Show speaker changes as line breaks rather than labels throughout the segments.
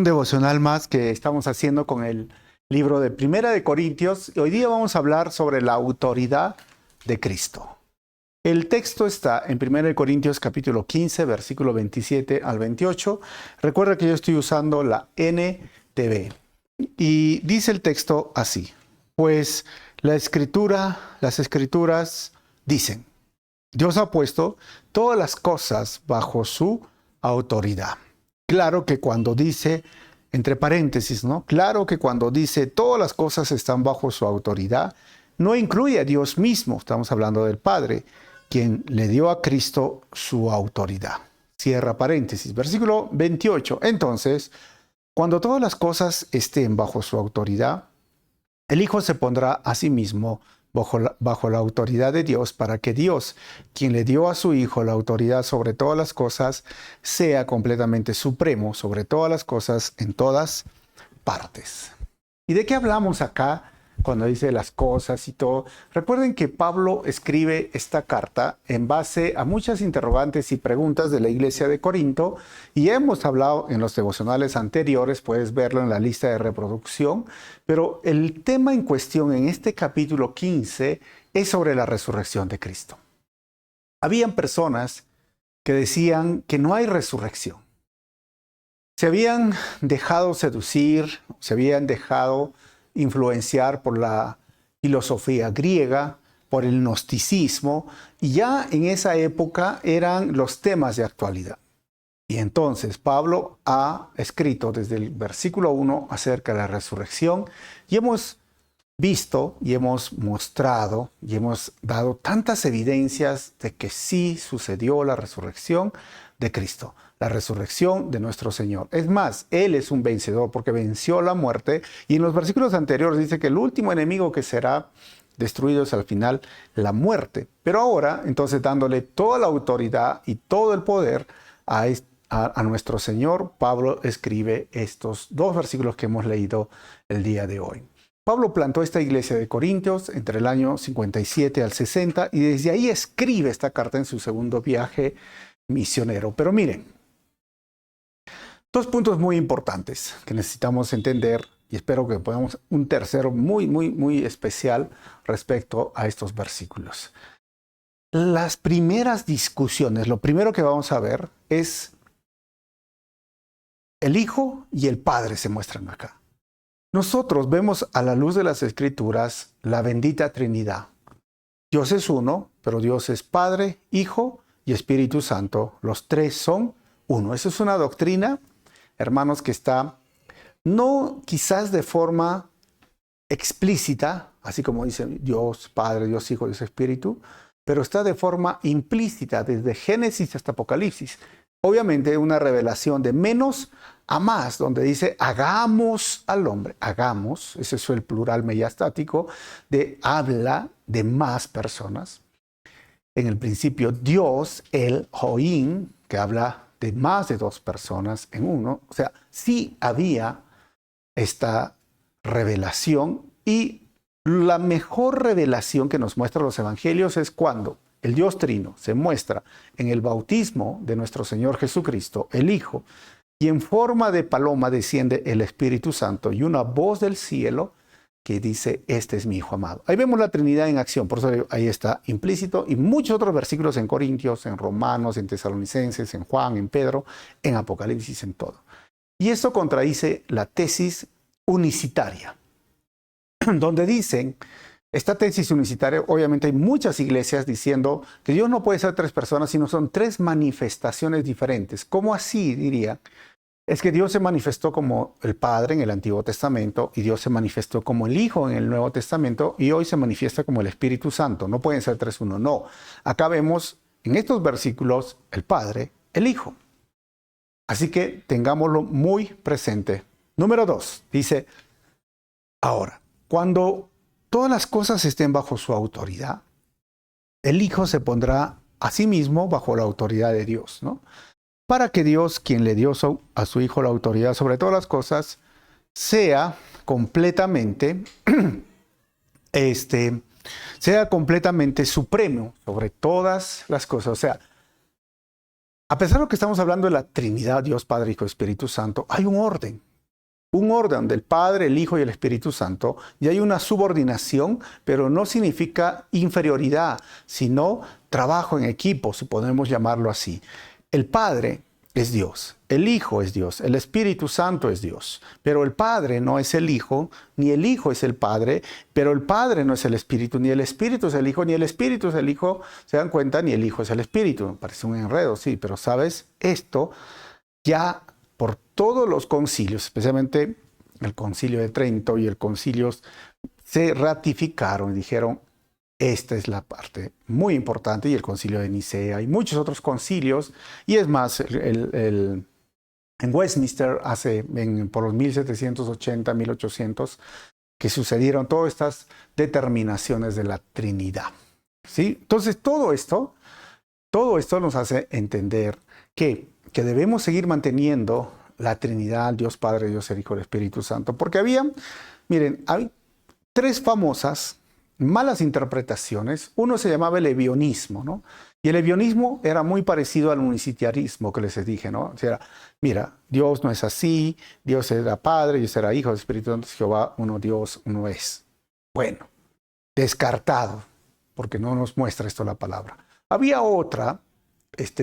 un devocional más que estamos haciendo con el libro de Primera de Corintios. Hoy día vamos a hablar sobre la autoridad de Cristo. El texto está en Primera de Corintios capítulo 15, versículo 27 al 28. Recuerda que yo estoy usando la NTV. Y dice el texto así: pues las escrituras dicen, Dios ha puesto todas las cosas bajo su autoridad. Claro que cuando dice, entre paréntesis, ¿no? Claro que cuando dice todas las cosas están bajo su autoridad, no incluye a Dios mismo. Estamos hablando del Padre, quien le dio a Cristo su autoridad. Cierra paréntesis. Versículo 28. Entonces, cuando todas las cosas estén bajo su autoridad, el Hijo se pondrá a sí mismo bajo la autoridad de Dios, para que Dios, quien le dio a su Hijo la autoridad sobre todas las cosas, sea completamente supremo sobre todas las cosas en todas partes. ¿Y de qué hablamos acá cuando dice las cosas y todo? Recuerden que Pablo escribe esta carta en base a muchas interrogantes y preguntas de la iglesia de Corinto, y hemos hablado en los devocionales anteriores, puedes verlo en la lista de reproducción, pero el tema en cuestión en este capítulo 15 es sobre la resurrección de Cristo. Habían personas que decían que no hay resurrección. Se habían dejado seducir, se habían dejado influenciar por la filosofía griega, por el gnosticismo, y ya en esa época eran los temas de actualidad. Y entonces Pablo ha escrito desde el versículo 1 acerca de la resurrección, y hemos visto y hemos mostrado y hemos dado tantas evidencias de que sí sucedió la resurrección de Cristo, la resurrección de nuestro Señor. Es más, Él es un vencedor porque venció la muerte, y en los versículos anteriores dice que el último enemigo que será destruido es al final la muerte. Pero ahora, entonces, dándole toda la autoridad y todo el poder a nuestro Señor, Pablo escribe estos dos versículos que hemos leído el día de hoy. Pablo plantó esta iglesia de Corintios entre el año 57 al 60 y desde ahí escribe esta carta en su segundo viaje misionero. Pero miren, dos puntos muy importantes que necesitamos entender, y espero que podamos un tercero muy especial respecto a estos versículos. Las primeras discusiones, lo primero que vamos a ver es el Hijo y el Padre se muestran acá. Nosotros vemos a la luz de las Escrituras la bendita Trinidad. Dios es uno, pero Dios es Padre, Hijo y Espíritu Santo. Los tres son uno. Esa es una doctrina, hermanos, que está no quizás de forma explícita, así como dicen Dios Padre, Dios Hijo, Dios Espíritu, pero está de forma implícita desde Génesis hasta Apocalipsis. Obviamente una revelación de menos a más, donde dice hagamos al hombre. Hagamos, ese es el plural meyastático, habla de más personas. En el principio Dios, el Elohim, que habla de más de dos personas en uno. O sea, sí había esta revelación, y la mejor revelación que nos muestran los evangelios es cuando el Dios Trino se muestra en el bautismo de nuestro Señor Jesucristo, el Hijo, y en forma de paloma desciende el Espíritu Santo y una voz del cielo que dice, este es mi Hijo amado. Ahí vemos la Trinidad en acción, por eso ahí está implícito, y muchos otros versículos en Corintios, en Romanos, en Tesalonicenses, en Juan, en Pedro, en Apocalipsis, en todo. Y esto contradice la tesis unicitaria, donde dicen, esta tesis unicitaria, obviamente hay muchas iglesias diciendo que Dios no puede ser tres personas, sino son tres manifestaciones diferentes. ¿Cómo así, diría? Es que Dios se manifestó como el Padre en el Antiguo Testamento, y Dios se manifestó como el Hijo en el Nuevo Testamento, y hoy se manifiesta como el Espíritu Santo. No pueden ser tres uno, no. Acá vemos en estos versículos el Padre, el Hijo. Así que tengámoslo muy presente. Número 2, dice, ahora, cuando todas las cosas estén bajo su autoridad, el Hijo se pondrá a sí mismo bajo la autoridad de Dios, ¿no? Para que Dios, quien le dio a su Hijo la autoridad sobre todas las cosas, sea completamente, sea completamente supremo sobre todas las cosas. O sea, a pesar de que estamos hablando de la Trinidad, Dios, Padre, Hijo, Espíritu Santo, hay un orden. un orden del Padre, el Hijo y el Espíritu Santo, y hay una subordinación, pero no significa inferioridad, sino trabajo en equipo, si podemos llamarlo así. El Padre es Dios, el Hijo es Dios, el Espíritu Santo es Dios, pero el Padre no es el Hijo, ni el Hijo es el Padre, pero el Padre no es el Espíritu, ni el Espíritu es el Hijo, ni el Espíritu es el Hijo, ¿se dan cuenta? Ni el Hijo es el Espíritu. Parece un enredo, sí, pero ¿sabes? Esto ya por todos los concilios, especialmente el concilio de Trento y el concilio, se ratificaron y dijeron, esta es la parte muy importante, y el concilio de Nicea y muchos otros concilios, y es más, en Westminster por los 1780, 1800, que sucedieron todas estas determinaciones de la Trinidad. ¿Sí? Entonces todo esto nos hace entender que debemos seguir manteniendo la Trinidad, Dios Padre, Dios el Hijo, el Espíritu Santo, porque hay tres famosas malas interpretaciones. Uno se llamaba el ebionismo, ¿no? Y el ebionismo era muy parecido al unicitarismo que les dije, ¿no? O sea, mira, Dios no es así, Dios era Padre, Dios era Hijo, Espíritu Santo, Jehová, uno Dios, uno es. Bueno, descartado, porque no nos muestra esto la palabra. Había otra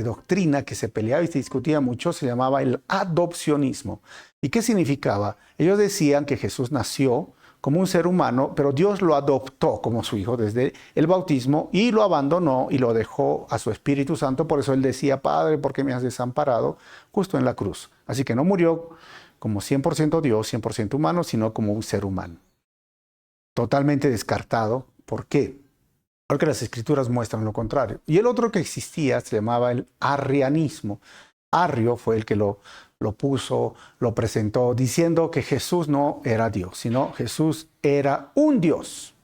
doctrina que se peleaba y se discutía mucho, se llamaba el adopcionismo. ¿Y qué significaba? Ellos decían que Jesús nació como un ser humano, pero Dios lo adoptó como su hijo desde el bautismo y lo abandonó y lo dejó a su Espíritu Santo. Por eso él decía, Padre, ¿por qué me has desamparado? Justo en la cruz. Así que no murió como 100% Dios, 100% humano, sino como un ser humano. Totalmente descartado. ¿Por qué? Porque las escrituras muestran lo contrario. Y el otro que existía se llamaba el arrianismo. Arrio fue el que lo puso, lo presentó, diciendo que Jesús no era Dios, sino Jesús era un Dios,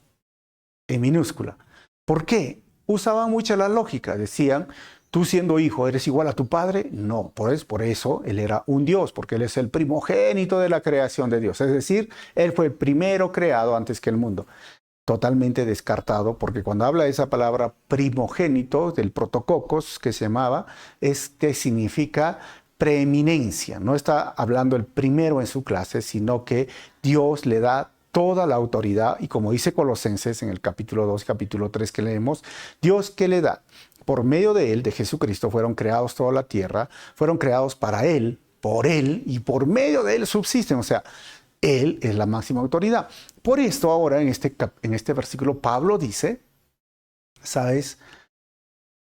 en minúscula. ¿Por qué? Usaban mucha la lógica. Decían, tú siendo hijo, ¿eres igual a tu padre? No, pues por eso él era un Dios, porque él es el primogénito de la creación de Dios. Es decir, él fue el primero creado antes que el mundo. Totalmente descartado, porque cuando habla de esa palabra primogénito, del protococos que se llamaba, significa preeminencia. No está hablando el primero en su clase, sino que Dios le da toda la autoridad, y como dice Colosenses en el capítulo 2, capítulo 3 que leemos, Dios que le da, por medio de él, de Jesucristo, fueron creados toda la tierra, fueron creados para él, por él, y por medio de él subsisten. O sea, él es la máxima autoridad. Por esto ahora en este versículo Pablo dice, ¿sabes?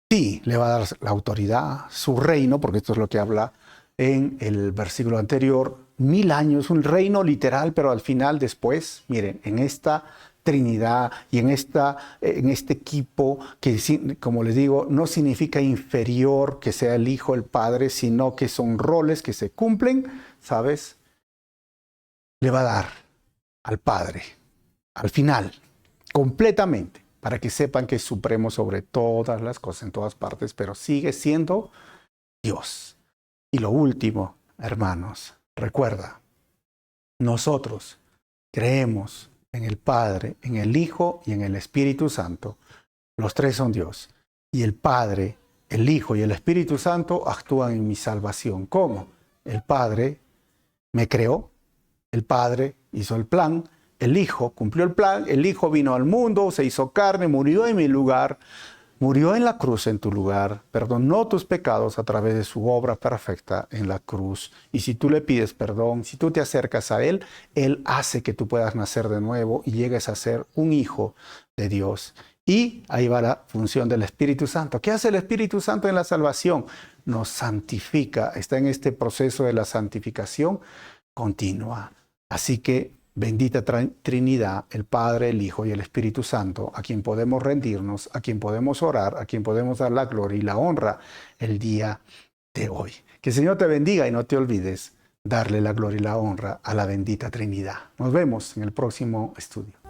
Sí, le va a dar la autoridad, su reino, porque esto es lo que habla en el versículo anterior, 1000 años, un reino literal, pero al final después, miren, en esta Trinidad y en este equipo que, como les digo, no significa inferior que sea el Hijo, el Padre, sino que son roles que se cumplen, ¿sabes? Le va a dar al Padre, al final, completamente, para que sepan que es supremo sobre todas las cosas, en todas partes, pero sigue siendo Dios. Y lo último, hermanos, recuerda, nosotros creemos en el Padre, en el Hijo y en el Espíritu Santo. Los tres son Dios. Y el Padre, el Hijo y el Espíritu Santo actúan en mi salvación. ¿Cómo? El Padre me creó, el Padre hizo el plan, el Hijo cumplió el plan, el Hijo vino al mundo, se hizo carne, murió en mi lugar, murió en la cruz en tu lugar, perdonó tus pecados a través de su obra perfecta en la cruz. Y si tú le pides perdón, si tú te acercas a Él, Él hace que tú puedas nacer de nuevo y llegues a ser un hijo de Dios. Y ahí va la función del Espíritu Santo. ¿Qué hace el Espíritu Santo en la salvación? Nos santifica, está en este proceso de la santificación continua. Así que bendita Trinidad, el Padre, el Hijo y el Espíritu Santo, a quien podemos rendirnos, a quien podemos orar, a quien podemos dar la gloria y la honra el día de hoy. Que el Señor te bendiga y no te olvides darle la gloria y la honra a la bendita Trinidad. Nos vemos en el próximo estudio.